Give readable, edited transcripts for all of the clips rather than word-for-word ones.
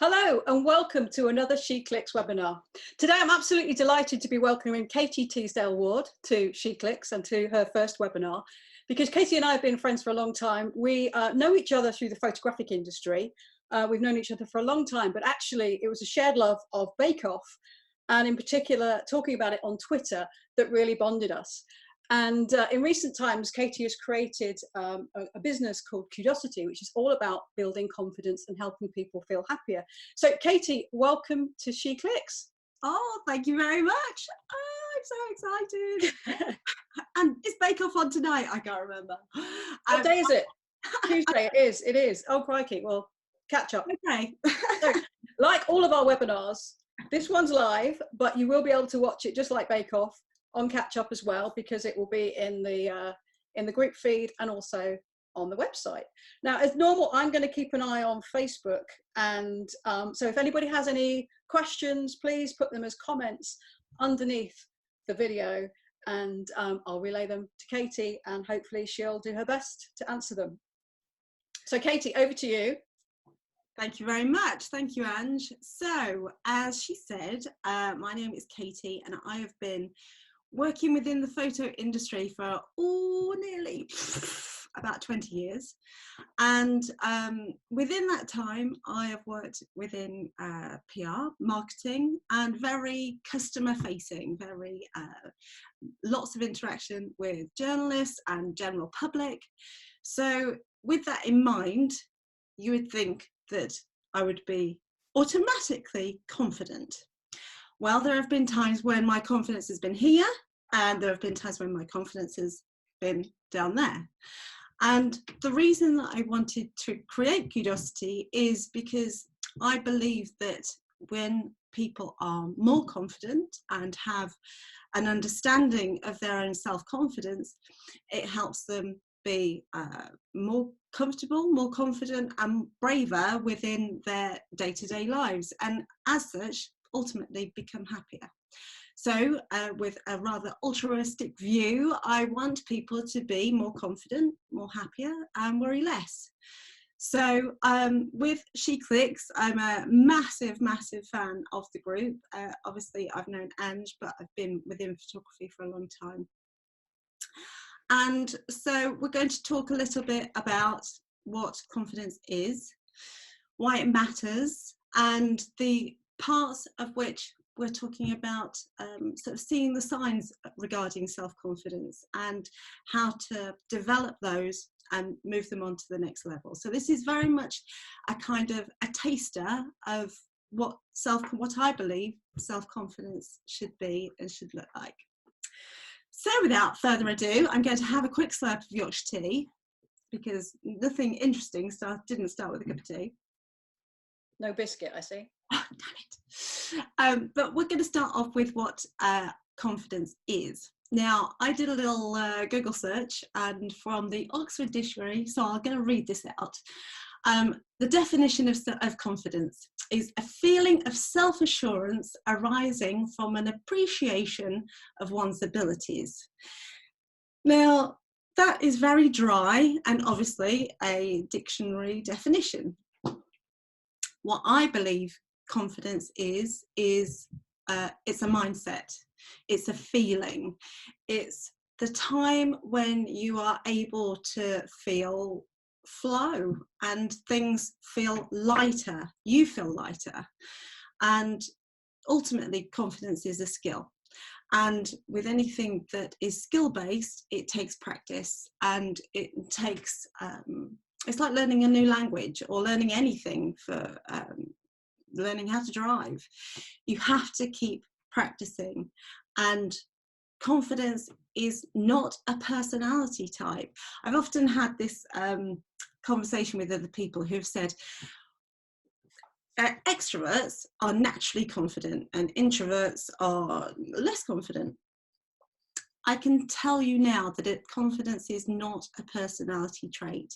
Hello and welcome to another She Clicks webinar. Today I'm absolutely delighted to be welcoming Katie Teesdale-Ward to She Clicks and to her first webinar, because Katie and I have been friends for a long time. We know each other through the photographic industry. We've known each other for a long time, but actually it was a shared love of Bake Off, and in particular talking about it on Twitter, that really bonded us. And in recent times, Katie has created a business called Kudosity, which is all about building confidence and helping people feel happier. So Katie, welcome to She Clicks. Oh, thank you very much. Oh, I'm so excited. And is Bake Off on tonight? I can't remember. What day is it? Tuesday, it is. Oh, crikey. Well, catch up. Okay. So, like all of our webinars, this one's live, but you will be able to watch it just like Bake Off on catch up as well, because it will be in the group feed and also on the website. Now, as normal, I'm going to keep an eye on Facebook, and so if anybody has any questions, please put them as comments underneath the video, and I'll relay them to Katie, and hopefully she'll do her best to answer them. So Katie, over to you. Thank you very much. Thank you, Ange. So, as she said, my name is Katie, and I have been working within the photo industry for nearly about 20 years. And within that time, I have worked within PR, marketing, and very customer facing, very lots of interaction with journalists and general public. So with that in mind, you would think that I would be automatically confident. Well, there have been times when my confidence has been here, and there have been times when my confidence has been down there. And the reason that I wanted to create Kudosity is because I believe that when people are more confident and have an understanding of their own self-confidence, it helps them be more comfortable, more confident, and braver within their day-to-day lives, and as such ultimately become happier. So with a rather altruistic view, I want people to be more confident, more happier, and worry less. So with She Clicks, I'm a massive fan of the group. Obviously I've known Ange, but I've been within photography for a long time. And so we're going to talk a little bit about what confidence is, why it matters, and the parts of which we're talking about sort of seeing the signs regarding self-confidence and how to develop those and move them on to the next level. So this is very much a kind of a taster of what I believe self-confidence should be and should look like. So without further ado, I'm going to have a quick slurp of Yorkshire tea, because nothing interesting didn't start with a cup of tea. No biscuit, I see. Oh, damn it. But we're going to start off with what confidence is. Now, I did a little Google search, and from the Oxford Dictionary, so I'm going to read this out. The definition of confidence is a feeling of self-assurance arising from an appreciation of one's abilities. Now, that is very dry and obviously a dictionary definition. What I believe confidence is it's a mindset, it's a feeling, it's the time when you are able to feel flow and things feel lighter, you feel lighter, and ultimately confidence is a skill. And with anything that is skill-based, it takes practice, and it takes it's like learning a new language or learning anything, for learning how to drive. You have to keep practicing, and confidence is not a personality type. I've often had this conversation with other people who've said extroverts are naturally confident and introverts are less confident. I can tell you now that confidence is not a personality trait.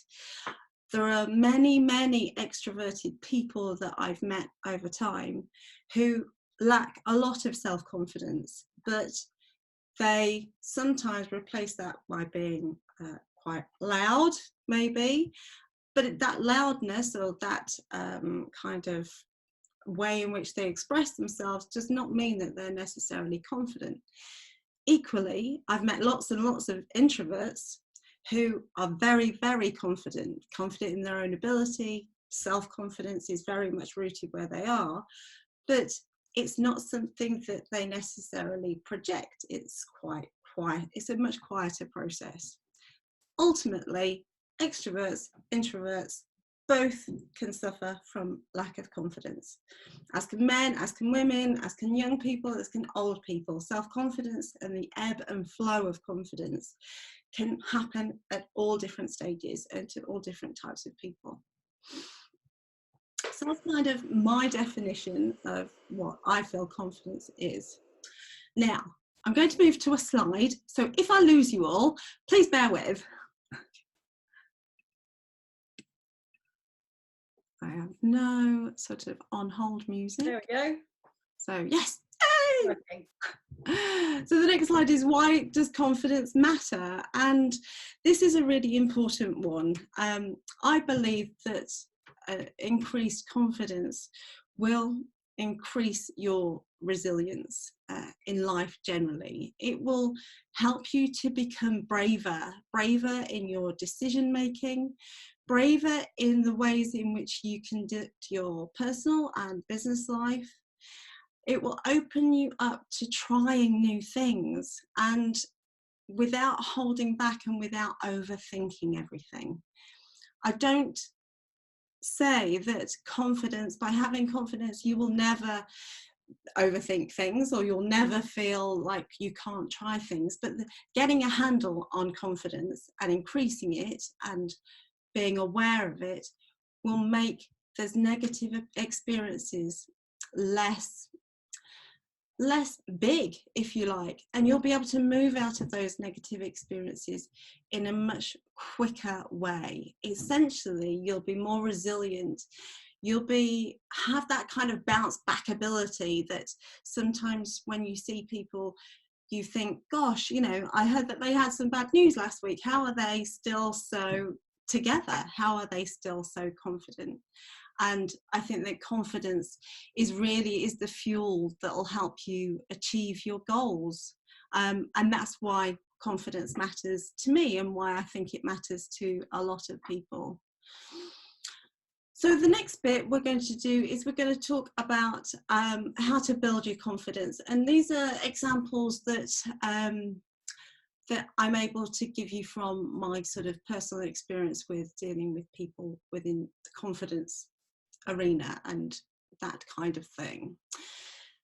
There are many extroverted people that I've met over time who lack a lot of self-confidence, but they sometimes replace that by being quite loud, maybe, but that loudness or that kind of way in which they express themselves does not mean that they're necessarily confident. Equally, I've met lots and lots of introverts who are very, very confident in their own ability. Self-confidence is very much rooted where they are, but it's not something that they necessarily project. It's quite quiet. It's a much quieter process. Ultimately, extroverts, introverts, both can suffer from lack of confidence. As can men, as can women, as can young people, as can old people. Self-confidence and the ebb and flow of confidence can happen at all different stages and to all different types of people. So that's kind of my definition of what I feel confidence is. Now, I'm going to move to a slide. So if I lose you all, please bear with. I have no sort of on hold music. There we go. So yes. Okay. So the next slide is, why does confidence matter? And this is a really important one. I believe that increased confidence will increase your resilience in life generally. It will help you to become braver in your decision making, braver in the ways in which you conduct your personal and business life. It will open you up to trying new things, and without holding back and without overthinking everything. I don't say that by having confidence, you will never overthink things or you'll never feel like you can't try things, but getting a handle on confidence and increasing it and being aware of it will make those negative experiences less big, if you like, and you'll be able to move out of those negative experiences in a much quicker way. Essentially, you'll be more resilient. You'll have that kind of bounce back ability that sometimes when you see people, you think, gosh, you know, I heard that they had some bad news last week. How are they still so together? How are they still so confident? And I think that confidence is the fuel that will help you achieve your goals. And that's why confidence matters to me and why I think it matters to a lot of people. So the next bit we're going to do is we're going to talk about how to build your confidence. And these are examples that I'm able to give you from my sort of personal experience with dealing with people within the confidence arena and that kind of thing.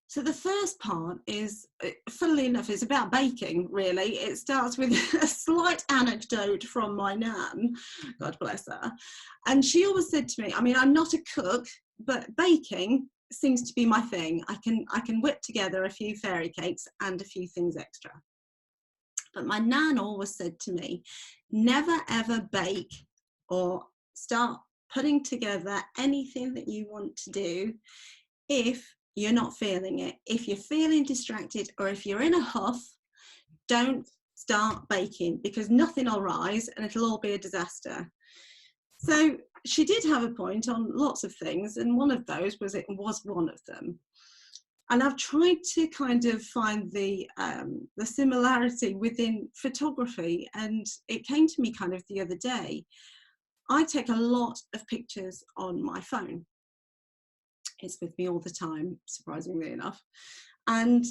So the first part is, funnily enough, is about baking, really. It starts with a slight anecdote from my nan, God bless her. And she always said to me, I mean, I'm not a cook, but baking seems to be my thing. I can whip together a few fairy cakes and a few things extra. But my nan always said to me, never ever bake or start putting together anything that you want to do if you're not feeling it. If you're feeling distracted or if you're in a huff, don't start baking, because nothing will rise and it'll all be a disaster. So she did have a point on lots of things, and one of those was one of them. And I've tried to kind of find the similarity within photography, and it came to me kind of the other day. I take a lot of pictures on my phone. It's with me all the time, surprisingly enough. And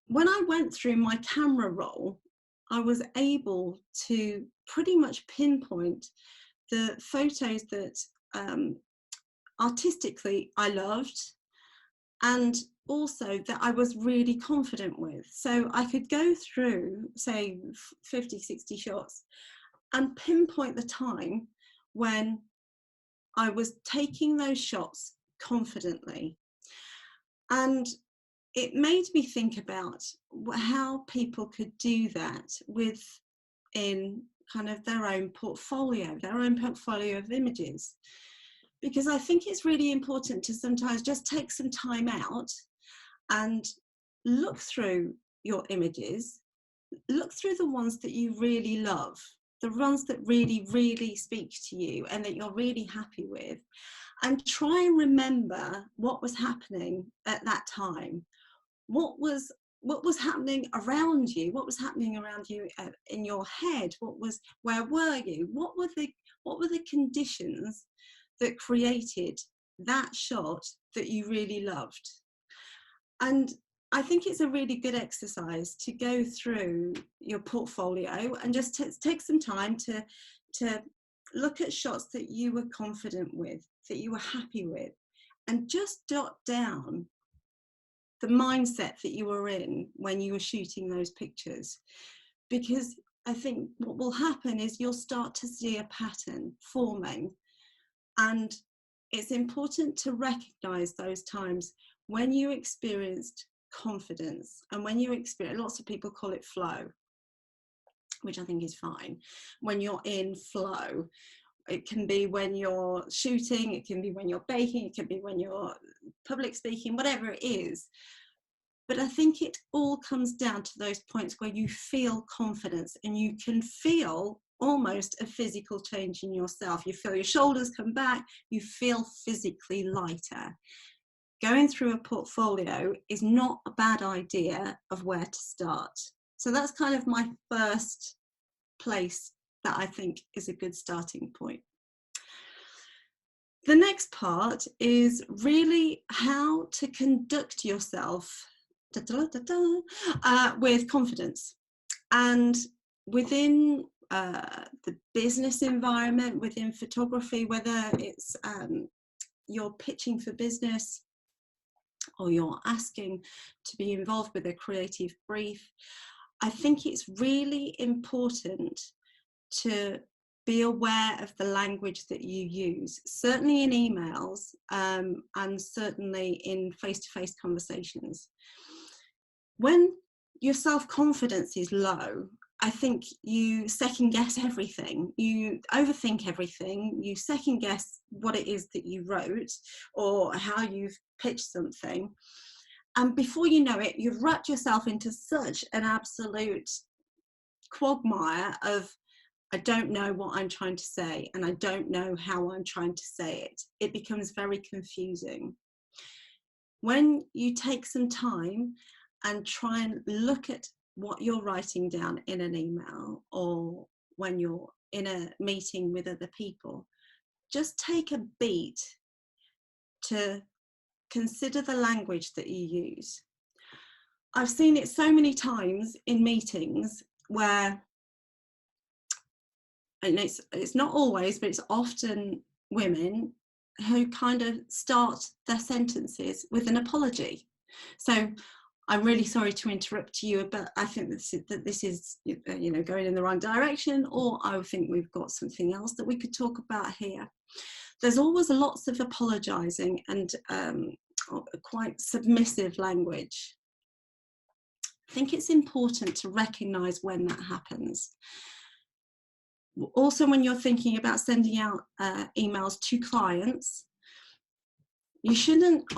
when I went through my camera roll, I was able to pretty much pinpoint the photos that artistically I loved, and also that I was really confident with. So I could go through, say, 50, 60 shots and pinpoint the time when I was taking those shots confidently. And it made me think about how people could do that within kind of their own portfolio of images. Because I think it's really important to sometimes just take some time out and look through your images, look through the ones that you really love, the ones that really, really speak to you and that you're really happy with, and try and remember what was happening at that time. What was happening around you? What was happening around you in your head? Where were you? What were the conditions that created that shot that you really loved? And I think it's a really good exercise to go through your portfolio and just take some time to look at shots that you were confident with, that you were happy with, and just jot down the mindset that you were in when you were shooting those pictures. Because I think what will happen is you'll start to see a pattern forming, and it's important to recognize those times when you experienced confidence, and when you experience, lots of people call it flow, which I think is fine. When you're in flow, it can be when you're shooting, it can be when you're baking, it can be when you're public speaking, whatever it is. But I think it all comes down to those points where you feel confidence and you can feel almost a physical change in yourself. You feel your shoulders come back, you feel physically lighter. Going through a portfolio is not a bad idea of where to start. So that's kind of my first place that I think is a good starting point. The next part is really how to conduct yourself with confidence. And within the business environment, within photography, whether it's you're pitching for business or you're asking to be involved with a creative brief, I think it's really important to be aware of the language that you use, certainly in emails and certainly in face-to-face conversations. When your self-confidence is low, I think you second guess everything, you overthink everything, you second guess what it is that you wrote or how you've pitched something. And before you know it, you've wrapped yourself into such an absolute quagmire of, I don't know what I'm trying to say and I don't know how I'm trying to say it. It becomes very confusing. When you take some time and try and look at what you're writing down in an email or when you're in a meeting with other people, just take a beat to consider the language that you use. I've seen it so many times in meetings where, and it's not always, but it's often women who kind of start their sentences with an apology. So, I'm really sorry to interrupt you, but I think that this is going in the wrong direction, or I think we've got something else that we could talk about here. There's always lots of apologising and quite submissive language. I think it's important to recognise when that happens. Also, when you're thinking about sending out emails to clients, you shouldn't,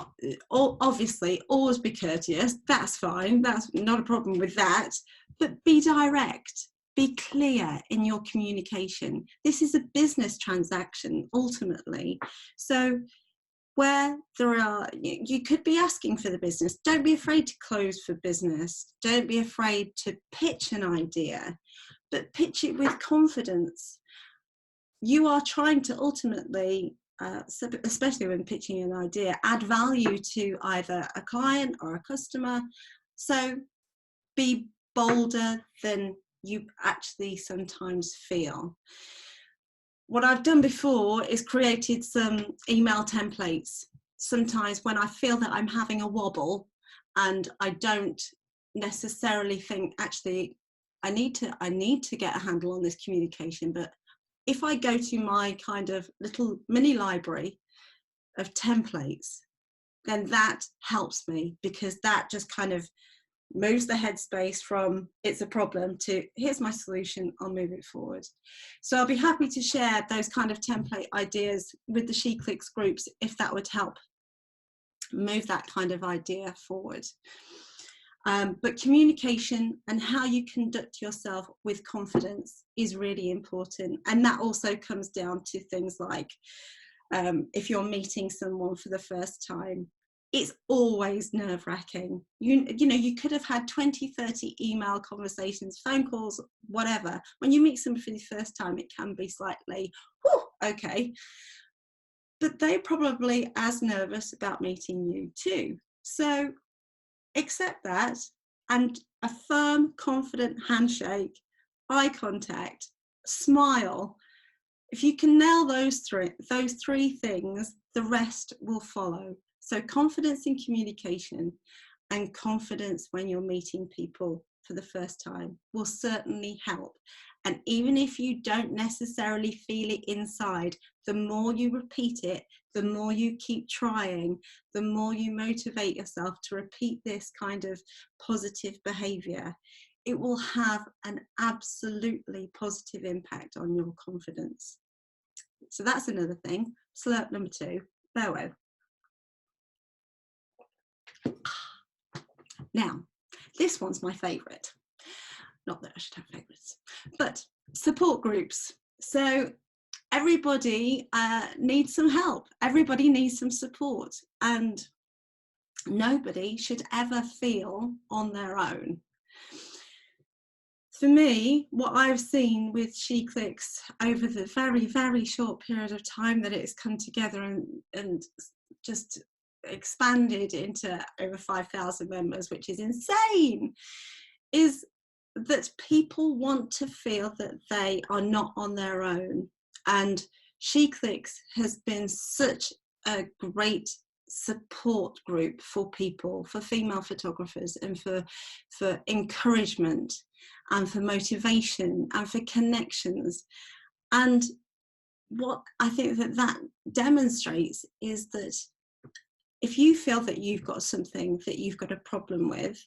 obviously, always be courteous. That's fine. That's not a problem with that. But be direct. Be clear in your communication. This is a business transaction, ultimately. So where there are, you could be asking for the business. Don't be afraid to close for business. Don't be afraid to pitch an idea, but pitch it with confidence. You are trying to ultimately, especially when pitching an idea, add value to either a client or a customer. So be bolder than you actually sometimes feel. What I've done before is created some email templates. Sometimes when I feel that I'm having a wobble and I don't necessarily think, actually, I need to get a handle on this communication, but if I go to my kind of little mini library of templates, then that helps me, because that just kind of moves the headspace from it's a problem to here's my solution, I'll move it forward. So I'll be happy to share those kind of template ideas with the SheClicks groups if that would help move that kind of idea forward. But communication and how you conduct yourself with confidence is really important. And that also comes down to things like if you're meeting someone for the first time, it's always nerve-wracking. You know, you could have had 20, 30 email conversations, phone calls, whatever. When you meet somebody for the first time, it can be slightly, whew, okay. But they're probably as nervous about meeting you too. So accept that, and a firm, confident handshake, eye contact, smile. If you can nail those three things, the rest will follow. So confidence in communication and confidence when you're meeting people for the first time will certainly help. And even if you don't necessarily feel it inside, the more you repeat it, the more you keep trying, the more you motivate yourself to repeat this kind of positive behavior, it will have an absolutely positive impact on your confidence. So that's another thing. Slurp number 2, farewell. Now, this one's my favourite. Not that I should have favourites, but support groups. So everybody needs some help. Everybody needs some support, and nobody should ever feel on their own. For me, what I've seen with SheClicks over the very, very short period of time that it's come together and just expanded into over 5,000 members, which is insane, is that people want to feel that they are not on their own. And SheClicks has been such a great support group for people, for female photographers, and for encouragement and for motivation and for connections. And what I think that demonstrates is that if you feel that you've got something that you've got a problem with,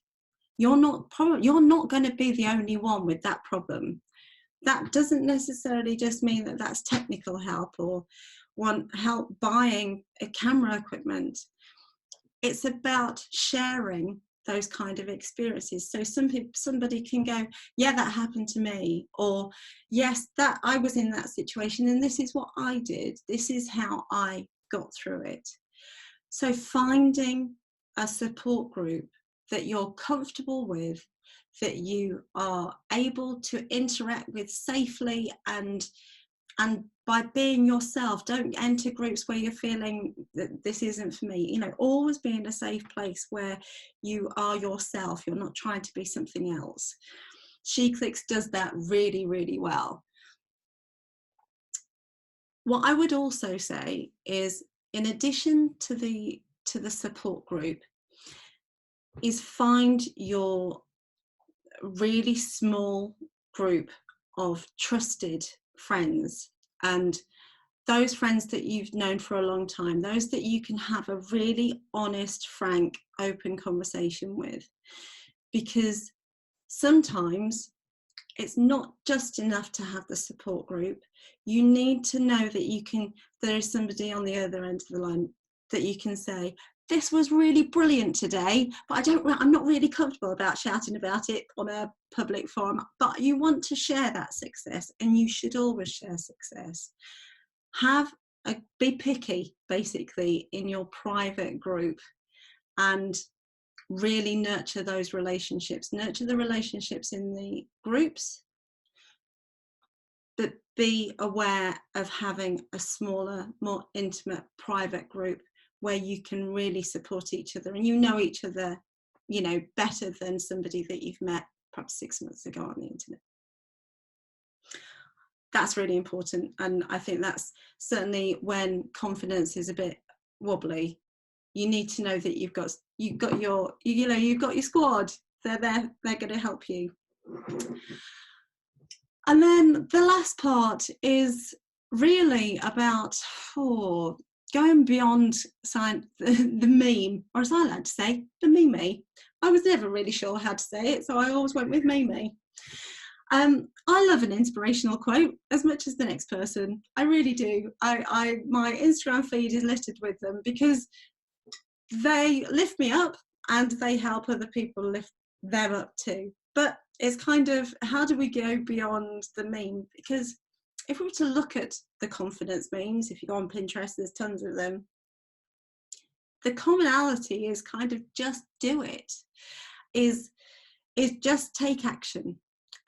you're not going to be the only one with that problem. That doesn't necessarily just mean that that's technical help or want help buying a camera equipment. It's about sharing those kind of experiences. So somebody can go, yeah, that happened to me, or yes, that I was in that situation and this is what I did. This is how I got through it. So finding a support group that you're comfortable with, that you are able to interact with safely, and by being yourself. Don't enter groups where you're feeling that this isn't for me. You know, always be in a safe place where you are yourself. You're not trying to be something else. SheClicks does that really, really well. What I would also say is, in addition to the support group, is find your really small group of trusted friends, and those friends that you've known for a long time, those that you can have a really honest, frank, open conversation with. Because sometimes it's not just enough to have the support group. You need to know that there is somebody on the other end of the line that you can say, this was really brilliant today, but I'm not really comfortable about shouting about it on a public forum. But you want to share that success, and you should always share success. Be picky, basically, in your private group, and really nurture those relationships. Nurture the relationships in the groups, but be aware of having a smaller, more intimate private group where you can really support each other, and you know each other, you know, better than somebody that you've met perhaps 6 months ago on the internet. That's really important, and I think that's certainly when confidence is a bit wobbly. You need to know that you've got your squad. They're there. They're going to help you. And then the last part is really about going beyond the meme, or as I like to say, the meme. I was never really sure how to say it, so I always went with meme. I love an inspirational quote as much as the next person. I really do. My Instagram feed is littered with them because they lift me up and they help other people lift them up to. But it's kind of, how do we go beyond the meme? Because if we were to look at the confidence memes, if you go on Pinterest, there's tons of them. The commonality is kind of just do it, is just take action.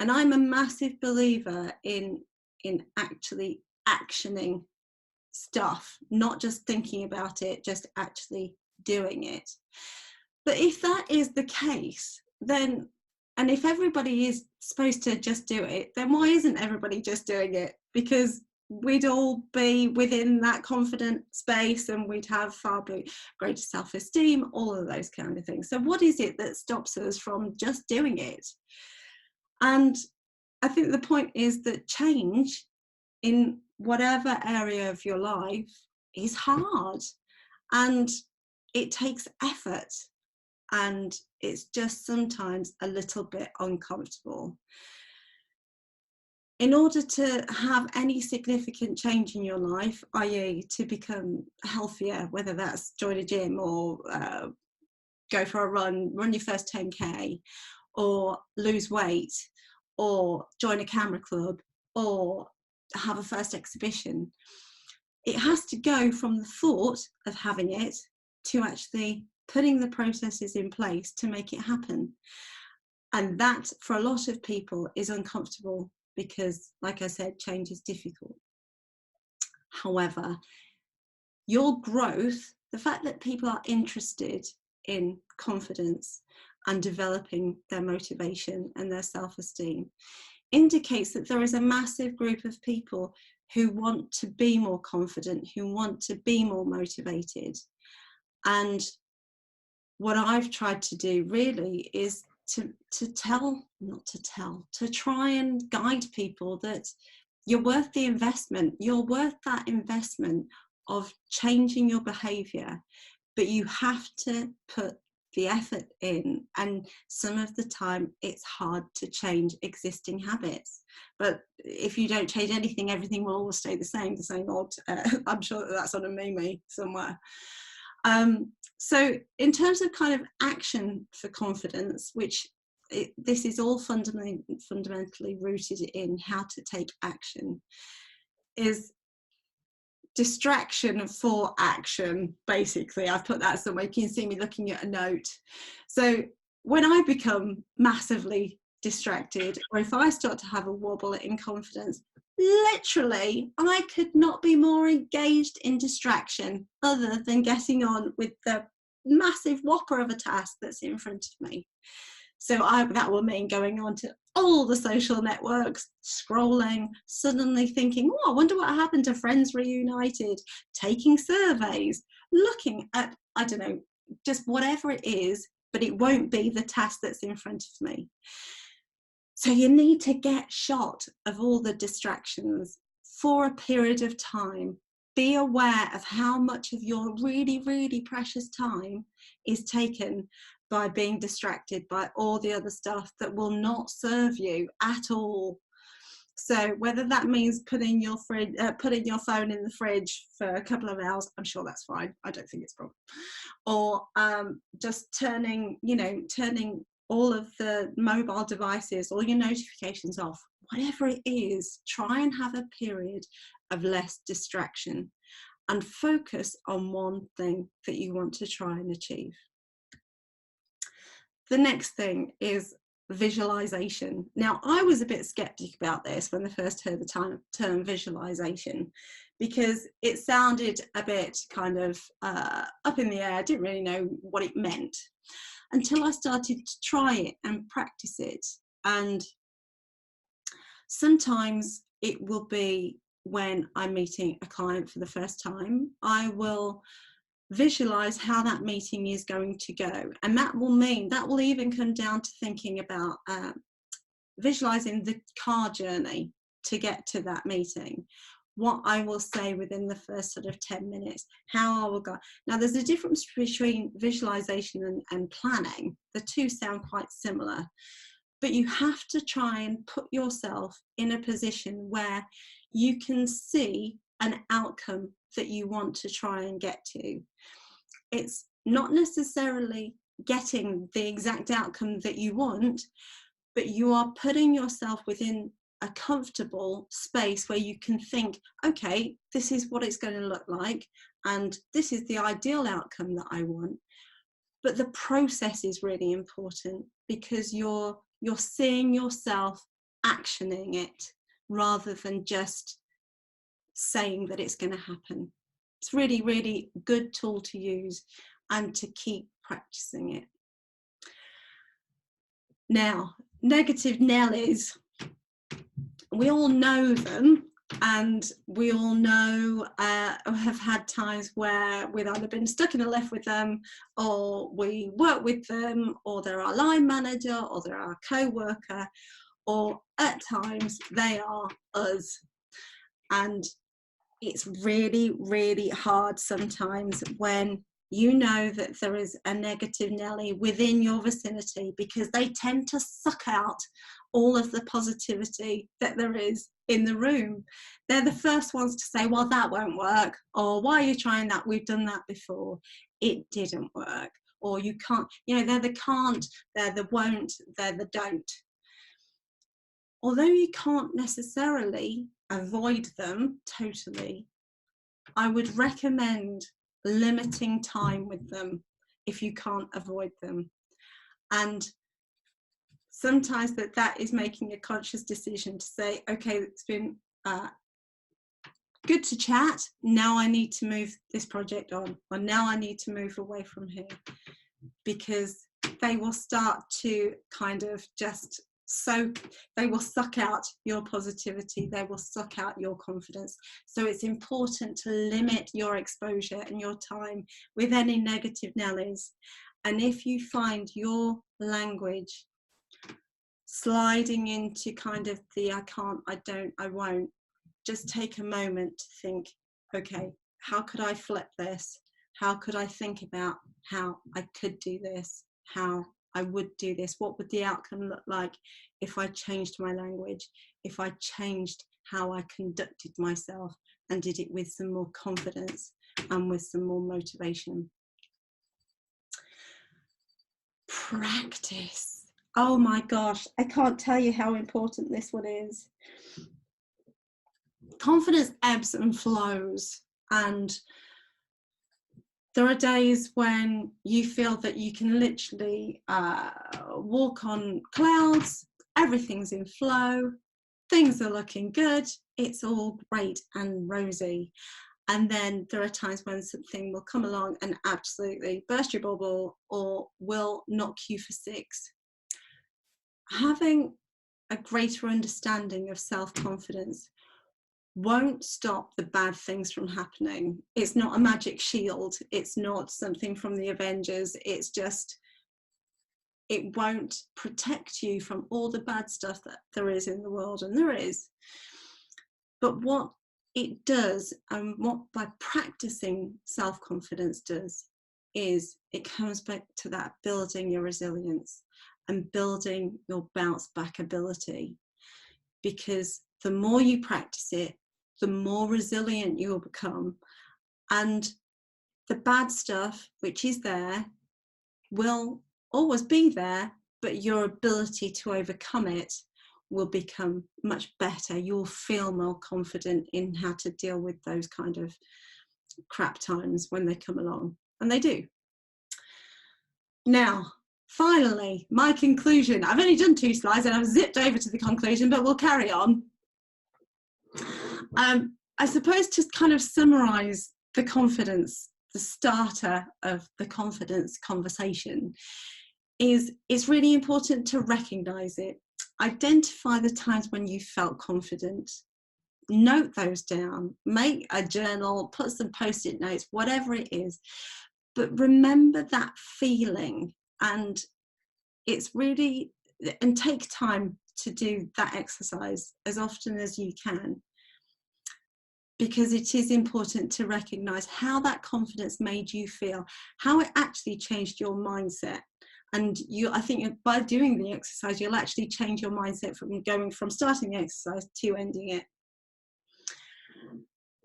And I'm a massive believer in actually actioning stuff, not just thinking about it, just actually doing it. But if that is the case, then, and if everybody is supposed to just do it, then why isn't everybody just doing it? Because we'd all be within that confident space and we'd have far greater self-esteem, all of those kind of things. So what is it that stops us from just doing it? And I think the point is that change in whatever area of your life is hard, and it takes effort, and it's just sometimes a little bit uncomfortable. In order to have any significant change in your life, i.e. to become healthier, whether that's join a gym or go for a run your first 10K, or lose weight, or join a camera club, or have a first exhibition, it has to go from the thought of having it to actually putting the processes in place to make it happen. And that, for a lot of people, is uncomfortable because, like I said, change is difficult. However, your growth, the fact that people are interested in confidence and developing their motivation and their self-esteem, indicates that there is a massive group of people who want to be more confident, who want to be more motivated. And what I've tried to do really is to try and guide people that you're worth the investment. You're worth that investment of changing your behaviour, but you have to put the effort in, and some of the time it's hard to change existing habits. But if you don't change anything, everything will always stay the same old, I'm sure that's on a meme somewhere. So in terms of kind of action for confidence, which this is all fundamentally rooted in how to take action, is distraction for action. Basically, I've put that somewhere. You can see me looking at a note. So when I become massively distracted, or if I start to have a wobble in confidence, literally I could not be more engaged in distraction other than getting on with the massive whopper of a task that's in front of me. So that will mean going on to all the social networks, scrolling, suddenly thinking, oh, I wonder what happened to Friends Reunited, taking surveys, looking at, I don't know, just whatever it is, but it won't be the task that's in front of me. So you need to get shot of all the distractions for a period of time. Be aware of how much of your really, really precious time is taken by being distracted by all the other stuff that will not serve you at all. So whether that means putting your phone in the fridge for a couple of hours, I'm sure that's fine. I don't think it's a problem. Or just turning all of the mobile devices, all your notifications off, whatever it is, try and have a period of less distraction and focus on one thing that you want to try and achieve. The next thing is visualization. Now, I was a bit skeptic about this when I first heard the term visualization, because it sounded a bit kind of up in the air. I didn't really know what it meant until I started to try it and practice it. And sometimes it will be when I'm meeting a client for the first time, I will visualize how that meeting is going to go. And that will even come down to thinking about visualizing the car journey to get to that meeting, what I will say within the first sort of 10 minutes, how I will go. Now, there's a difference between visualization and planning. The two sound quite similar, but you have to try and put yourself in a position where you can see an outcome that you want to try and get to. It's not necessarily getting the exact outcome that you want, but you are putting yourself within a comfortable space where you can think, okay, this is what it's going to look like, and this is the ideal outcome that I want. But the process is really important, because you're seeing yourself actioning it rather than just saying that it's going to happen. It's really, really good tool to use and to keep practicing it. Now, negative Nellies, we all know them, and we all know, have had times where we've either been stuck in a lift with them, or we work with them, or they're our line manager, or they're our co-worker, or at times they are us. And it's really, really hard sometimes when you know that there is a negative Nelly within your vicinity, because they tend to suck out all of the positivity that there is in the room. They're the first ones to say, well, that won't work, or why are you trying that? We've done that before. It didn't work. Or you can't, you know, they're the can't, they're the won't, they're the don't. Although you can't necessarily avoid them totally, I would recommend limiting time with them if you can't avoid them. And sometimes that is making a conscious decision to say, okay, it's been good to chat, now I need to move this project on, or now I need to move away from here, because they will start to kind of they will suck out your positivity, they will suck out your confidence. So it's important to limit your exposure and your time with any negative Nellies. And if you find your language sliding into kind of the I can't, I don't, I won't, just take a moment to think, okay, how could I flip this? How could I think about how I could do this? How I would do this? What would the outcome look like if I changed my language, if I changed how I conducted myself and did it with some more confidence and with some more motivation? Practice. Oh my gosh, I can't tell you how important this one is. Confidence ebbs and flows, and there are days when you feel that you can literally walk on clouds, everything's in flow, things are looking good, it's all great and rosy. And then there are times when something will come along and absolutely burst your bubble, or will knock you for six. Having a greater understanding of self-confidence won't stop the bad things from happening. It's not a magic shield. It's not something from the Avengers. It's just, it won't protect you from all the bad stuff that there is in the world, and there is. But what it does, and what by practicing self-confidence does, is it comes back to that building your resilience and building your bounce back ability. Because the more you practice it, the more resilient you will become, and the bad stuff which is there will always be there, but your ability to overcome it will become much better. You'll feel more confident in how to deal with those kind of crap times when they come along, and they do. Now, finally, my conclusion. I've only done 2 slides and I've zipped over to the conclusion, but we'll carry on. I suppose to kind of summarize the confidence, the starter of the confidence conversation, is it's really important to recognize it. Identify the times when you felt confident. Note those down. Make a journal, put some post-it notes, whatever it is. But remember that feeling, and it's really, and take time to do that exercise as often as you can, because it is important to recognize how that confidence made you feel, how it actually changed your mindset. And I think by doing the exercise, you'll actually change your mindset from going from starting the exercise to ending it.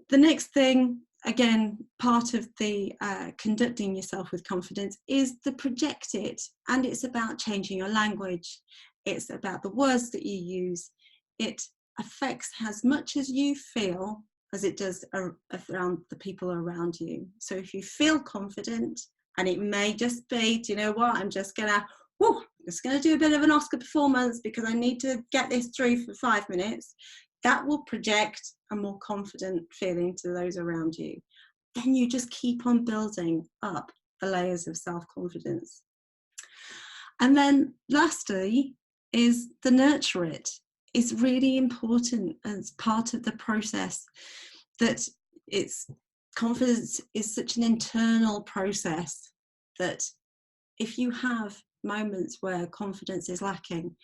The next thing, again, part of the conducting yourself with confidence is the project it, and it's about changing your language. It's about the words that you use. It affects as much as you feel as it does around the people around you. So if you feel confident, and it may just be, do you know what, I'm just gonna do a bit of an Oscar performance because I need to get this through for 5 minutes, that will project a more confident feeling to those around you. Then you just keep on building up the layers of self-confidence. And then lastly is the nurture it. It's really important as part of the process that confidence is such an internal process that if you have moments where confidence is lacking,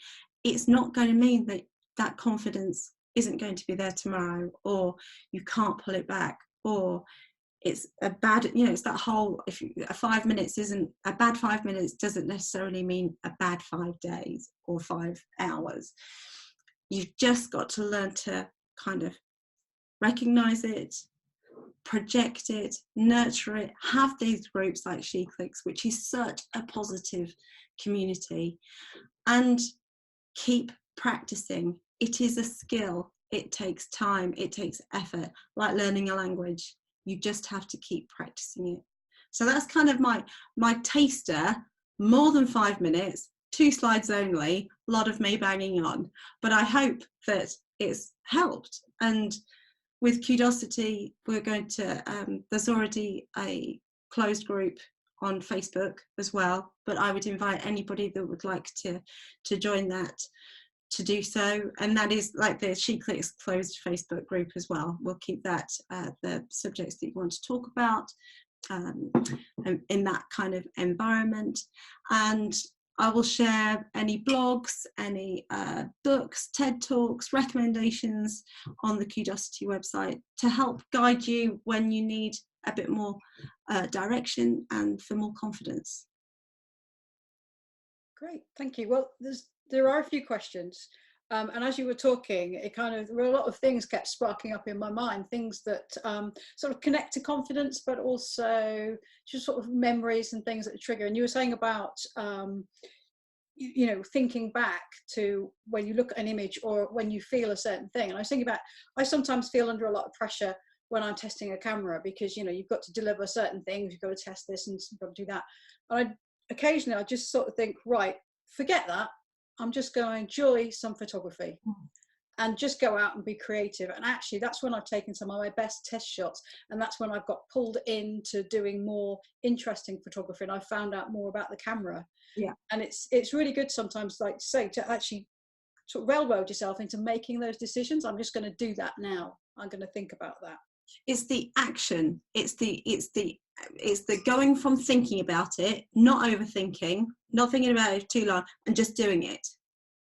it's not going to mean that that confidence isn't going to be there tomorrow, or you can't pull it back, or it's a bad, it's that whole, a 5 minutes isn't a bad 5 minutes, doesn't necessarily mean a bad 5 days or 5 hours. You've just got to learn to kind of recognize it, project it, nurture it, have these groups like SheClicks, which is such a positive community, and keep practicing. It is a skill. It takes time. It takes effort, like learning a language. You just have to keep practicing it. So that's kind of my taster, more than 5 minutes, 2 slides only, a lot of me banging on, but I hope that it's helped. And with Kudosity, we're going to, there's already a closed group on Facebook as well, but I would invite anybody that would like to join that to do so. And that is like the SheClicks closed Facebook group as well. We'll keep that, the subjects that you want to talk about in that kind of environment. And I will share any blogs, any books, TED Talks, recommendations on the Kudosity website to help guide you when you need a bit more direction and for more confidence. Great, thank you. Well, there are a few questions. And as you were talking, there were a lot of things kept sparking up in my mind, things that sort of connect to confidence, but also just sort of memories and things that trigger. And you were saying about, thinking back to when you look at an image or when you feel a certain thing. And I was thinking about, I sometimes feel under a lot of pressure when I'm testing a camera because, you've got to deliver certain things, you've got to test this and you've got to do that. And occasionally I just sort of think, right, forget that. I'm just going to enjoy some photography and just go out and be creative. And actually, that's when I've taken some of my best test shots. And that's when I've got pulled into doing more interesting photography. And I found out more about the camera. Yeah. And it's really good sometimes, like to say, to actually sort of railroad yourself into making those decisions. I'm just going to do that now. I'm going to think about that. It's the action. It's the going from thinking about it, not overthinking, not thinking about it too long, and just doing it.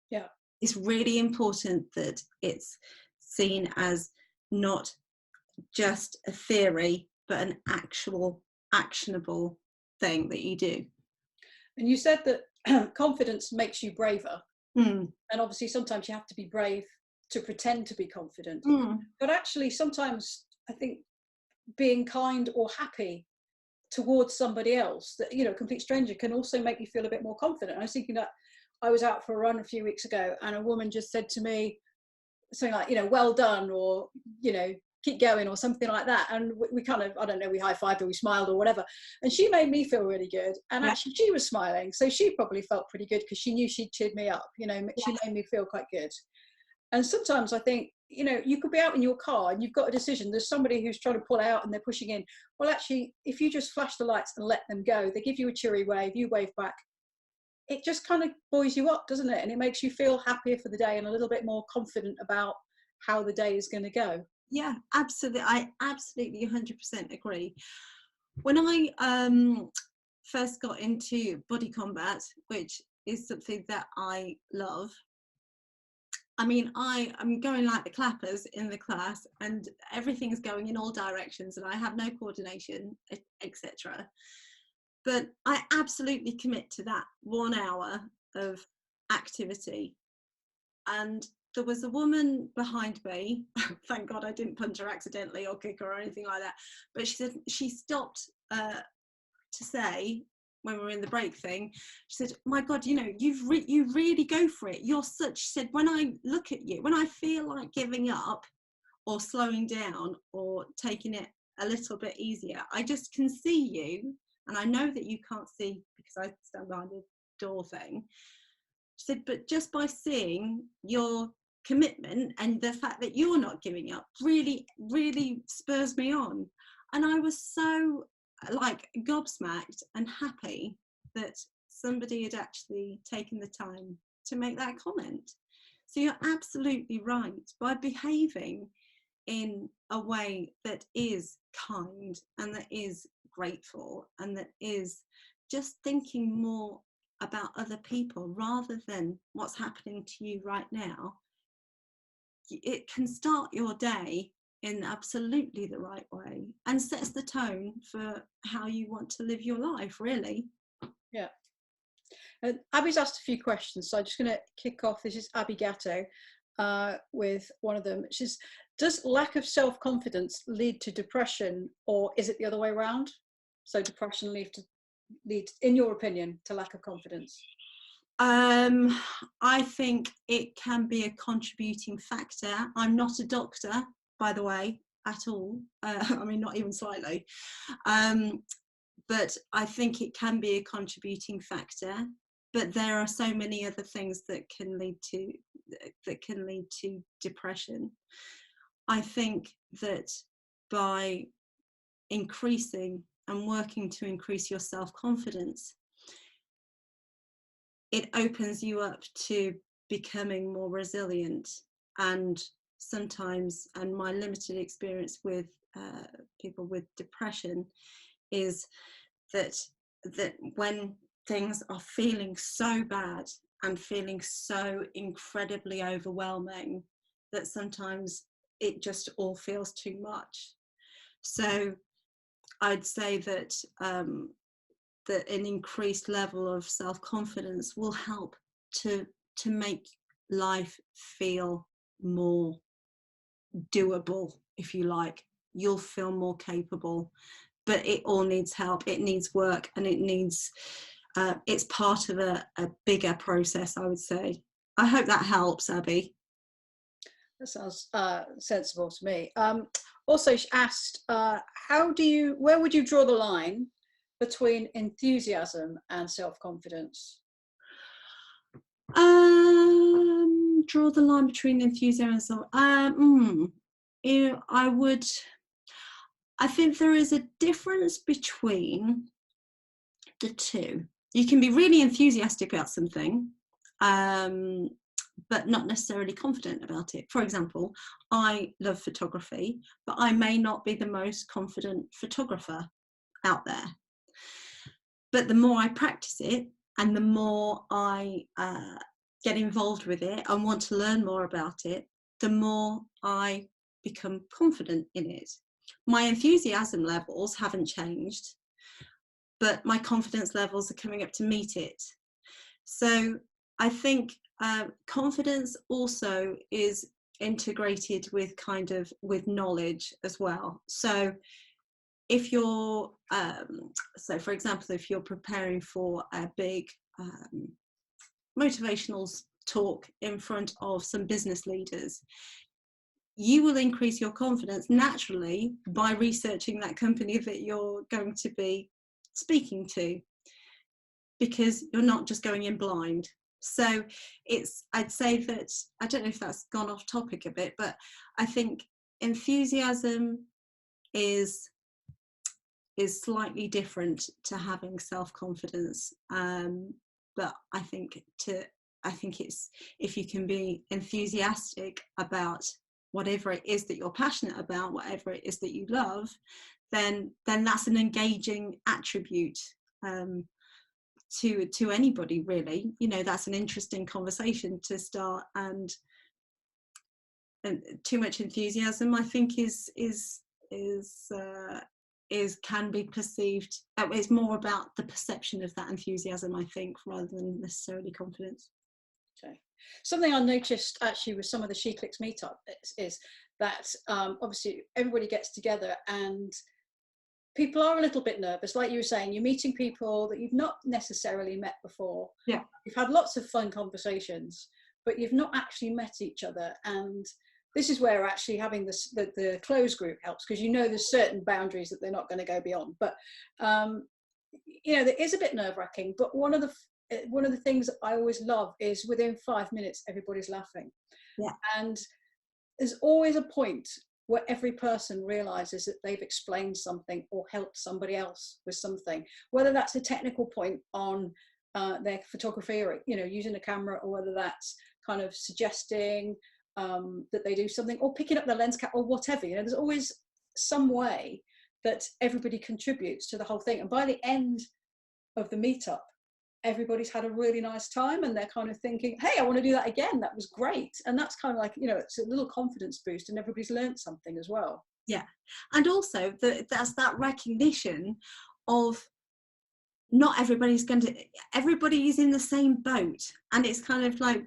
Yeah. It's really important that it's seen as not just a theory, but an actual actionable thing that you do. And you said that confidence makes you braver. And obviously sometimes you have to be brave to pretend to be confident. But actually sometimes I think being kind or happy towards somebody else, that a complete stranger, can also make you feel a bit more confident. I was thinking that I was out for a run a few weeks ago and a woman just said to me something like, well done, or keep going, or something like that, and we kind of, I don't know, we high-fived or we smiled or whatever, and she made me feel really good, and actually she was smiling, so she probably felt pretty good because she knew she'd cheered me up. She made me feel quite good. And sometimes I think, you could be out in your car and you've got a decision. There's somebody who's trying to pull out and they're pushing in. Well, actually, if you just flash the lights and let them go, they give you a cheery wave, you wave back. It just kind of buoys you up, doesn't it? And it makes you feel happier for the day and a little bit more confident about how the day is going to go. Yeah, absolutely. I absolutely 100% agree. When I first got into body combat, which is something that I love, I mean, I'm going like the clappers in the class and everything's going in all directions and I have no coordination, etc. But I absolutely commit to that 1 hour of activity. And there was a woman behind me. Thank God I didn't punch her accidentally or kick her or anything like that. But she said, she stopped to say, when we were in the break thing, she said, my God, you know, you really go for it. You're such, she said, when I look at you, when I feel like giving up or slowing down or taking it a little bit easier, I just can see you. And I know that you can't see because I stand behind the door thing. She said, but just by seeing your commitment and the fact that you're not giving up really, really spurs me on. And I was so like gobsmacked and happy that somebody had actually taken the time to make that comment. So you're absolutely right. By behaving in a way that is kind and that is grateful and that is just thinking more about other people rather than what's happening to you right now, it can start your day in absolutely the right way and sets the tone for how you want to live your life, really. Yeah. And Abby's asked a few questions, so I'm just going to kick off. This is Abby Gatto with one of them. She says, does lack of self-confidence lead to depression, or is it the other way around? So depression leads, in your opinion, to lack of confidence? I think it can be a contributing factor. I'm not a doctor, by the way, at all. I mean, not even slightly. But I think it can be a contributing factor. But there are so many other things that can lead to depression. I think that by increasing and working to increase your self-confidence, it opens you up to becoming more resilient. And sometimes, and my limited experience with people with depression is that when things are feeling so bad and feeling so incredibly overwhelming, that sometimes it just all feels too much. So I'd say that that an increased level of self-confidence will help to make life feel more doable, if you like. You'll feel more capable, but it all needs help. It needs work, and it needs it's part of a bigger process, I would say. I hope that helps, Abby. That sounds sensible to me. Also, she asked, where would you draw the line between enthusiasm and self-confidence? Draw the line between enthusiasm. I think there is a difference between the two. You can be really enthusiastic about something, but not necessarily confident about it. For example, I love photography, but I may not be the most confident photographer out there. But the more I practice it and the more I get involved with it and want to learn more about it, the more I become confident in it. My enthusiasm levels haven't changed, but my confidence levels are coming up to meet it. So I think confidence also is integrated with with knowledge as well. So if you're, so for example, if you're preparing for a big motivational talk in front of some business leaders, you will increase your confidence naturally by researching that company that you're going to be speaking to, because you're not just going in blind. So I'd say that, I don't know if that's gone off topic a bit, but I think enthusiasm is slightly different to having self-confidence. But I think it's, if you can be enthusiastic about whatever it is that you're passionate about, whatever it is that you love, then that's an engaging attribute to anybody, really. You know, that's an interesting conversation to start, and too much enthusiasm, I think, can be perceived. It's more about the perception of that enthusiasm, I think, rather than necessarily confidence. Okay. Something I noticed actually with some of the She Clicks meetup is that obviously everybody gets together and people are a little bit nervous. Like you were saying, you're meeting people that you've not necessarily met before. Yeah. You've had lots of fun conversations, but you've not actually met each other. And this is where actually having the closed group helps, because you know there's certain boundaries that they're not going to go beyond. But you know, there is a bit nerve-wracking, but one of the things that I always love is within 5 minutes everybody's laughing. Yeah. And there's always a point where every person realizes that they've explained something or helped somebody else with something, whether that's a technical point on their photography, or, you know, using a camera, or whether that's kind of suggesting that they do something, or picking up the lens cap, or whatever. You know, there's always some way that everybody contributes to the whole thing. And by the end of the meetup, everybody's had a really nice time, and they're kind of thinking, hey, I want to do that again, that was great. And that's kind of like, you know, it's a little confidence boost, and everybody's learned something as well. Yeah. And also that's that recognition of not everybody's everybody's in the same boat, and it's kind of like,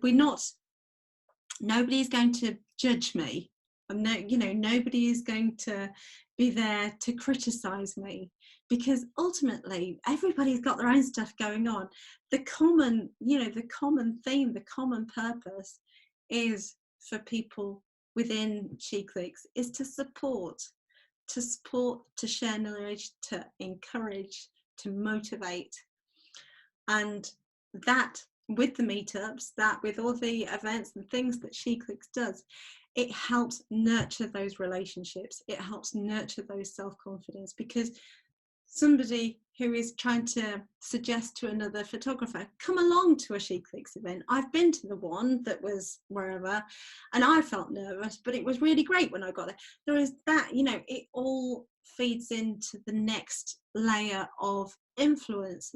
nobody's going to judge me, and nobody is going to be there to criticize me, because ultimately everybody's got their own stuff going on. The common theme, the common purpose is for people within She Clicks is to support, to share knowledge, to encourage, to motivate. And that, with the meetups, that with all the events and things that She Clicks does, it helps nurture those relationships. It helps nurture those self-confidence, because somebody who is trying to suggest to another photographer, come along to a She Clicks event. I've been to the one that was wherever, and I felt nervous, but it was really great when I got there. There is that, it all feeds into the next layer of influence,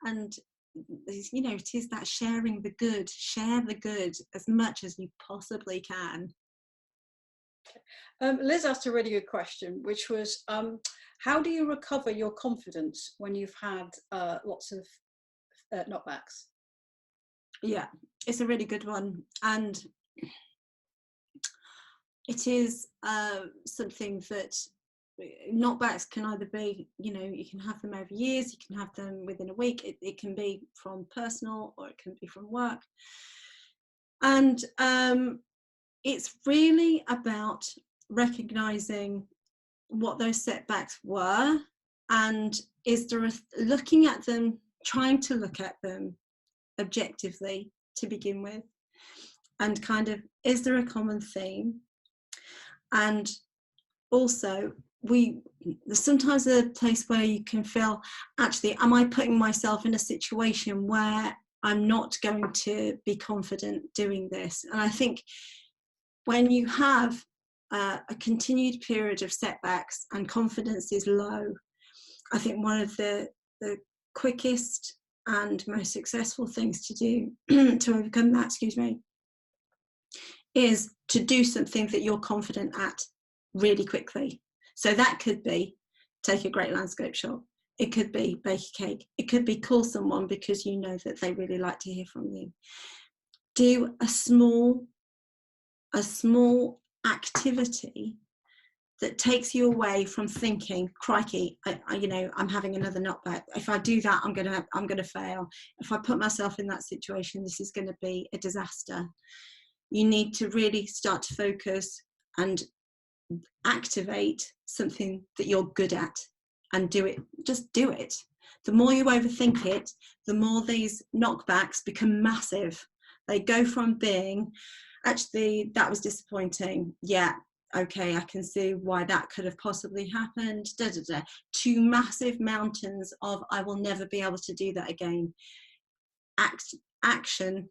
and it is that sharing the good. Share the good as much as you possibly can. Liz asked a really good question, which was, how do you recover your confidence when you've had lots of knockbacks? Yeah, it's a really good one, and it is something that knockbacks can either be, you can have them over years, you can have them within a week, it can be from personal, or it can be from work. And it's really about recognizing what those setbacks were, and is there looking at them, trying to look at them objectively to begin with, and kind of, is there a common theme? And also, there's sometimes a place where you can feel, actually, am I putting myself in a situation where I'm not going to be confident doing this? And I think when you have a continued period of setbacks and confidence is low, I think one of the quickest and most successful things to do to overcome that, is to do something that you're confident at really quickly. So that could be take a great landscape shot. It could be bake a cake. It could be call someone because you know that they really like to hear from you. Do a small activity that takes you away from thinking, crikey, I'm having another knockback. If I do that, I'm gonna fail. If I put myself in that situation, this is gonna be a disaster. You need to really start to focus and activate something that you're good at, and do it. Just do it. The more you overthink it, the more these knockbacks become massive. They go from being, actually, that was disappointing. Yeah, okay, I can see why that could have possibly happened, to massive mountains of, I will never be able to do that again. Action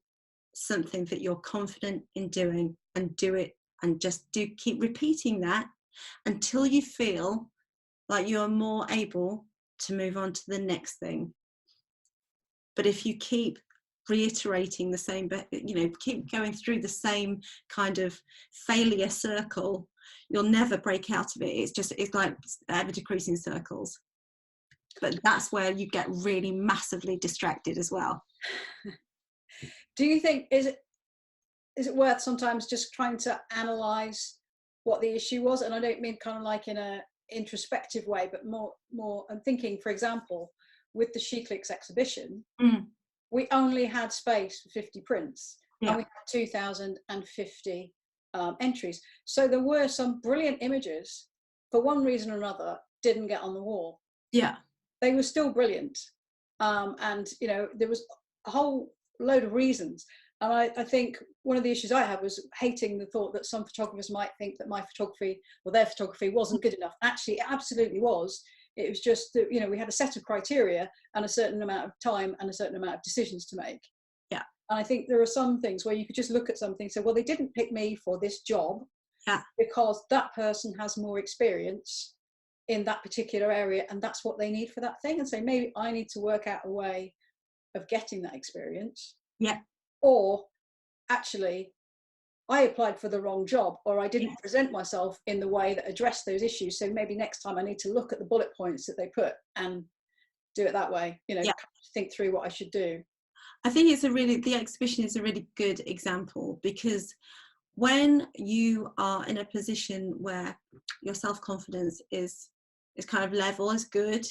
something that you're confident in doing, and do it, and just keep repeating that until you feel like you're more able to move on to the next thing. But if you keep reiterating the same, keep going through the same kind of failure circle, you'll never break out of it. It's like ever decreasing circles. But that's where you get really massively distracted as well. Do you think, is it is it worth sometimes just trying to analyze what the issue was? And I don't mean kind of like in a introspective way, but more I'm thinking, for example, with the SheClicks exhibition, we only had space for 50 prints, and we had 2,050 entries. So there were some brilliant images, for one reason or another, didn't get on the wall. Yeah. They were still brilliant. And, you know, there was a whole load of reasons. And I think one of the issues I had was hating the thought that some photographers might think that my photography or their photography wasn't good enough. Actually, it absolutely was. It was just that, you know, we had a set of criteria and a certain amount of time and a certain amount of decisions to make. Yeah. And I think there are some things where you could just look at something and say, well, they didn't pick me for this job because that person has more experience in that particular area, and that's what they need for that thing. And say, maybe I need to work out a way of getting that experience. Yeah. Or actually, I applied for the wrong job, or I didn't present myself in the way that addressed those issues. So maybe next time I need to look at the bullet points that they put and do it that way, you know, think through what I should do. I think the exhibition is a really good example, because when you are in a position where your self-confidence is kind of level, is good,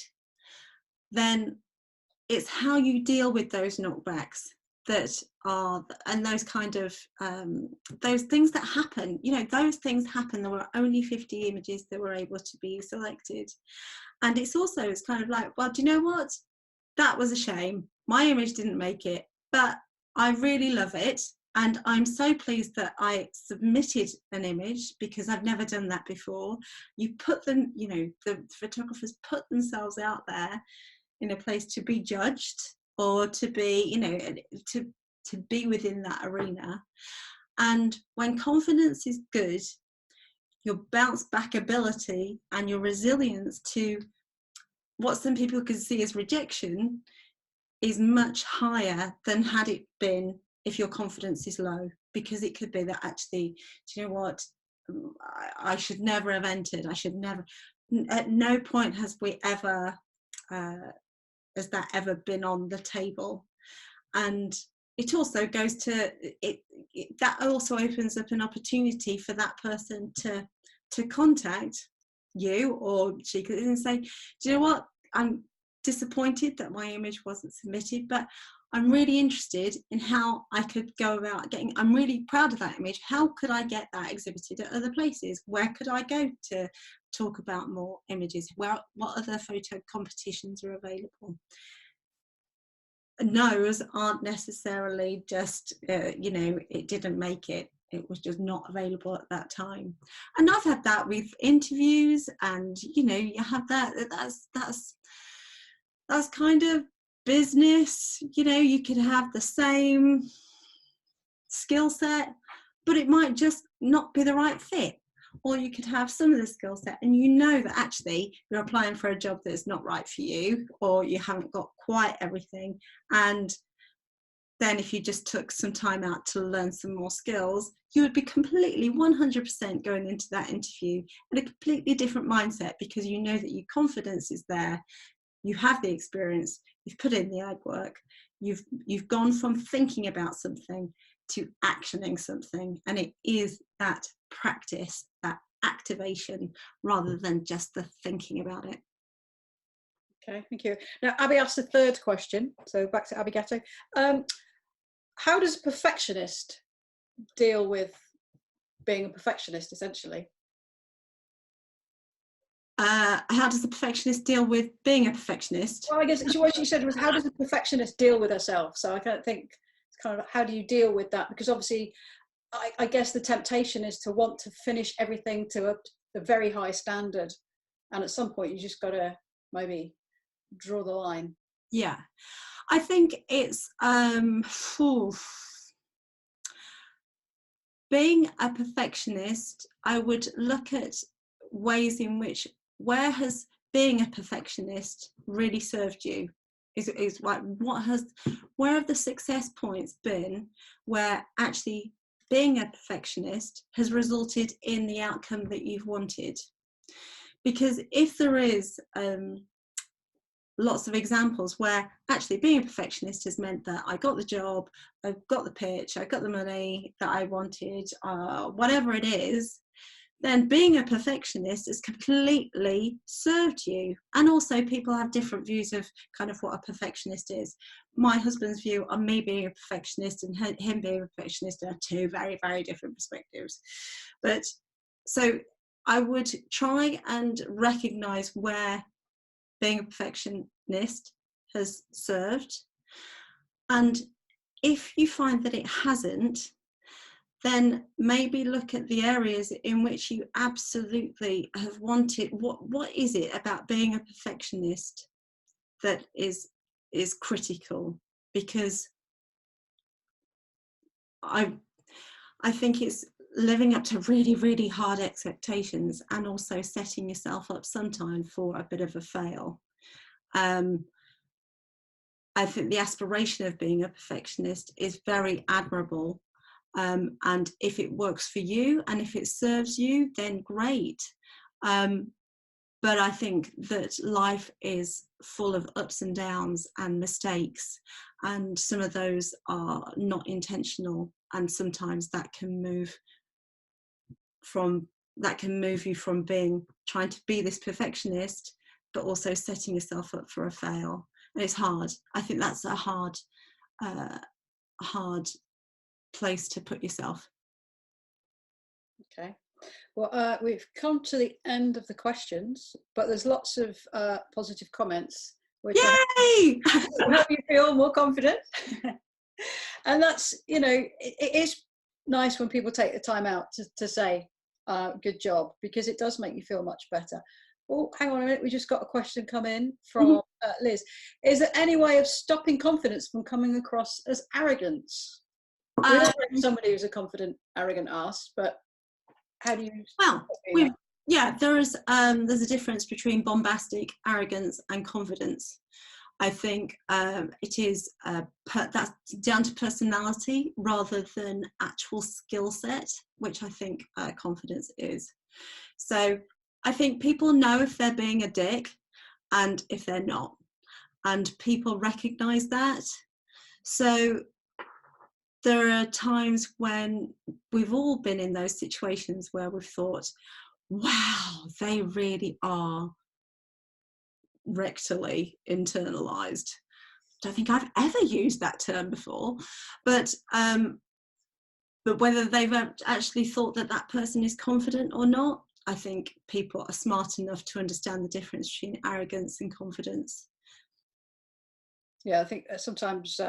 then it's how you deal with those knockbacks that are, and those kind of those things that happen, you know, those things happen. There were only 50 images that were able to be selected, and it's kind of like, well, do you know what, that was a shame, my image didn't make it, but I really love it, and I'm so pleased that I submitted an image, because I've never done that before. You put them, you know, the photographers put themselves out there in a place to be judged, or to be, you know, to be within that arena. And when confidence is good, your bounce back ability and your resilience to what some people could see as rejection is much higher than had it been if your confidence is low. Because it could be that, actually, do you know what, I should never have entered, I should never, at no point has that ever been on the table. And it also goes to that also opens up an opportunity for that person to contact you or SheClicks and say, do you know what, I'm disappointed that my image wasn't submitted, but I'm really interested in how I could go about I'm really proud of that image, how could I get that exhibited at other places, where could I go to talk about more images, what other photo competitions are available. No's aren't necessarily just you know, it didn't make it, it was just not available at that time. And I've had that with interviews, and you know, you have that's kind of business. You know, you could have the same skill set, but it might just not be the right fit. Or you could have some of the skill set and you know that actually you're applying for a job that's not right for you, or you haven't got quite everything. And then if you just took some time out to learn some more skills, you would be completely 100% going into that interview in a completely different mindset, because you know that your confidence is there, you have the experience, you've put in the legwork, you've gone from thinking about something to actioning something, and it is that practice, that activation, rather than just the thinking about it. Okay, thank you. Now, Abby asked a third question, so back to Abby Gatto. How does a perfectionist deal with being a perfectionist, essentially? How does a perfectionist deal with being a perfectionist? Well, I guess what she said was, how does a perfectionist deal with herself? So I kind of think it's kind of, how do you deal with that? Because obviously, I guess the temptation is to want to finish everything to a very high standard. And at some point, you just got to maybe draw the line. Yeah, I think it's being a perfectionist. I would look at ways in which, where has being a perfectionist really served you? Is like, where have the success points been where actually being a perfectionist has resulted in the outcome that you've wanted? Because if there is lots of examples where actually being a perfectionist has meant that I got the job, I got the pitch, I got the money that I wanted, whatever it is. Then being a perfectionist has completely served you. And also people have different views of kind of what a perfectionist is. My husband's view on me being a perfectionist and him being a perfectionist are two very, very different perspectives. But so I would try and recognize where being a perfectionist has served. And if you find that it hasn't, then maybe look at the areas in which you absolutely have wanted. What is it about being a perfectionist that is critical? Because I think it's living up to really, really hard expectations and also setting yourself up sometimes for a bit of a fail. I think the aspiration of being a perfectionist is very admirable. And if it works for you and if it serves you, then great. But I think that life is full of ups and downs and mistakes, and some of those are not intentional, and sometimes that can move you from trying to be this perfectionist, but also setting yourself up for a fail. And it's hard. I think that's a hard place to put yourself. Okay, well, we've come to the end of the questions, but there's lots of positive comments, which Yay! will help you feel more confident. And that's, it is nice when people take the time out to say good job, because it does make you feel much better. Oh, hang on a minute, we just got a question come in from Liz. Is there any way of stopping confidence from coming across as arrogance? We all know somebody who's a confident, arrogant ass, but how do you? There's a difference between bombastic arrogance and confidence. I think it is that's down to personality rather than actual skill set, which I think confidence is. So I think people know if they're being a dick and if they're not, and people recognize that. So there are times when we've all been in those situations where we've thought, wow, they really are rectally internalized. Don't think I've ever used that term before, but whether they've actually thought that that person is confident or not, I think people are smart enough to understand the difference between arrogance and confidence. Yeah, I think sometimes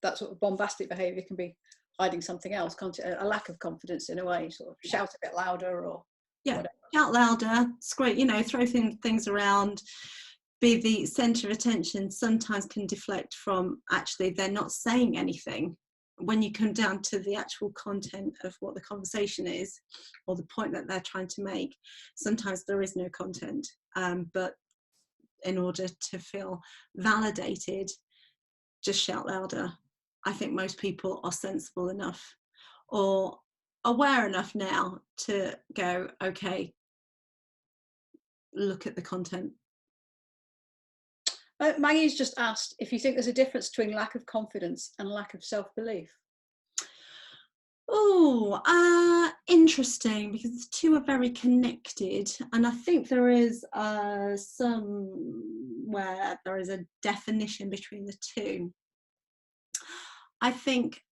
that sort of bombastic behaviour can be hiding something else, can't it? A lack of confidence in a way, sort of shout a bit louder or whatever. Shout louder, scream, throw things around, be the centre of attention. Sometimes can deflect from actually they're not saying anything. When you come down to the actual content of what the conversation is or the point that they're trying to make, sometimes there is no content. But in order to feel validated, just shout louder. I think most people are sensible enough or aware enough now to go, okay, look at the content. Maggie's just asked if you think there's a difference between lack of confidence and lack of self-belief. Oh, interesting, because the two are very connected, and I think there is somewhere there is a definition between the two. I think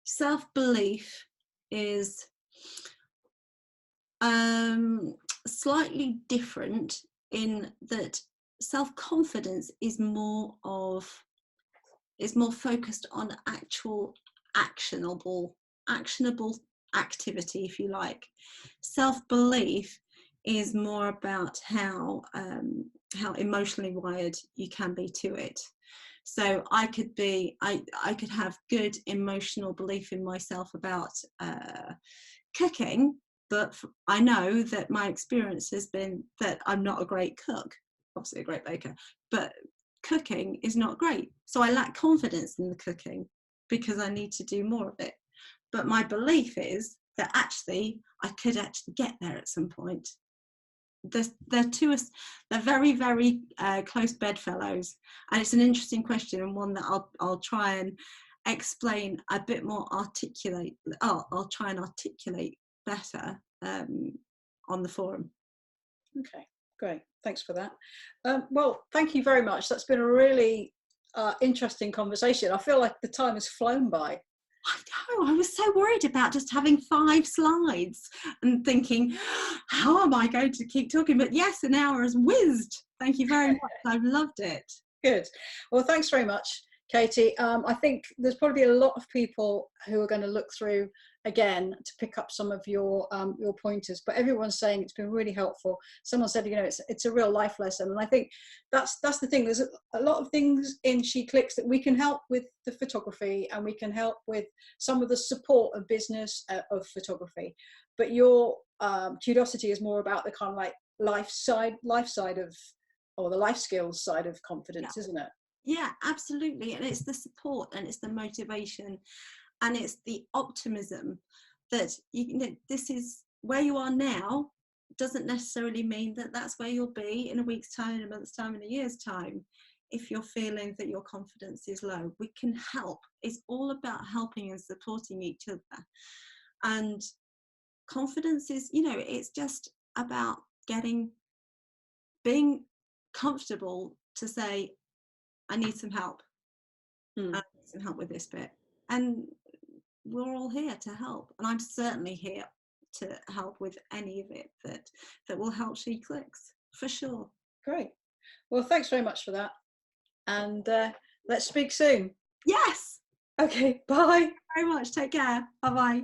self-belief is slightly different in that self-confidence is more focused on actual actionable activity, if you like. Self-belief is more about how emotionally wired you can be to it. So I could have good emotional belief in myself about cooking, but I know that my experience has been that I'm not a great cook, obviously a great baker, but cooking is not great. So I lack confidence in the cooking because I need to do more of it. But my belief is that actually I could actually get there at some point. they're very, very close bedfellows, and it's an interesting question, and one that I'll try and explain a bit more articulate. I'll try and articulate better on the forum. Okay, great. Thanks for that. Well, thank you very much. That's been a really interesting conversation. I feel like the time has flown by. I know, I was so worried about just having 5 slides and thinking, how am I going to keep talking? But yes, an hour has whizzed. Thank you very much. I've loved it. Good. Well, thanks very much, Katie. I think there's probably a lot of people who are going to look through again to pick up some of your pointers, but everyone's saying it's been really helpful. Someone said, you know, it's a real life lesson, and I think that's the thing. There's a lot of things in She Clicks that we can help with the photography, and we can help with some of the support of business of photography, but your Kudosity is more about the kind of like life side of, or the life skills side of confidence, isn't it? Yeah, absolutely. And it's the support, and it's the motivation, and it's the optimism that this is where you are now doesn't necessarily mean that that's where you'll be in a week's time, in a month's time, in a year's time. If you're feeling that your confidence is low, we can help. It's all about helping and supporting each other. And confidence is, it's just about being comfortable to say, I need some help. I need some help with this bit. And we're all here to help. And I'm certainly here to help with any of it that will help She Clicks, for sure. Great. Well, thanks very much for that. And let's speak soon. Yes. Okay, bye. Thank you very much. Take care. Bye-bye.